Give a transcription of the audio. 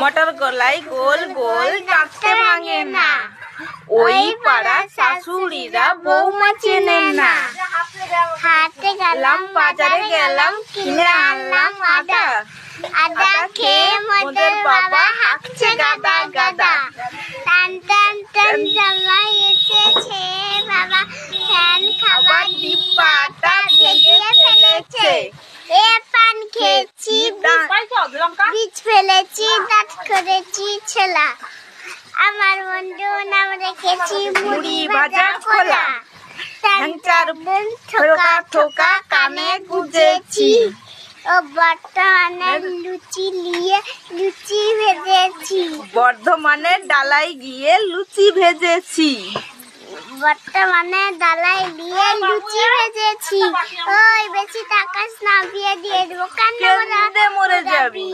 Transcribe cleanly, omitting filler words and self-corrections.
মটর গলায় গোল গোল দাঁতে ভাঙে না, ওই পাড়া শাশুড়িরা বৌমা চেনে না। হাটে গেলাম বাজারে গেলাম কিনে আনলাম আদা, আদা খেয়ে মোদের বাবা হাঁকছে গাদা গাদা। টান টান টান জামাই এসেছে বাবা, ফ্যান খাবার ডিব্বাটা ভেঙে ফেলেছে। এ পান খেয়েছি বীজ ফেলেছি দাঁত করেছি ছেলা, আমার বন্ধু নাম রেখেছি মুড়ি ভাজা খোলা। চার দিন ঠোকা ঠোকা কানে গুজেছি, ও বর্তমানে লুচি নিয়ে লুচি ভেজেছি। বর্ধমানের ডালাই গিয়ে লুচি ভেজেছি, বর্তমানে ডালাই দিয়ে লুচি ভেজেছি। ওই বেশি টাকা না দিয়ে দেবো, কান্না মরে যাবি।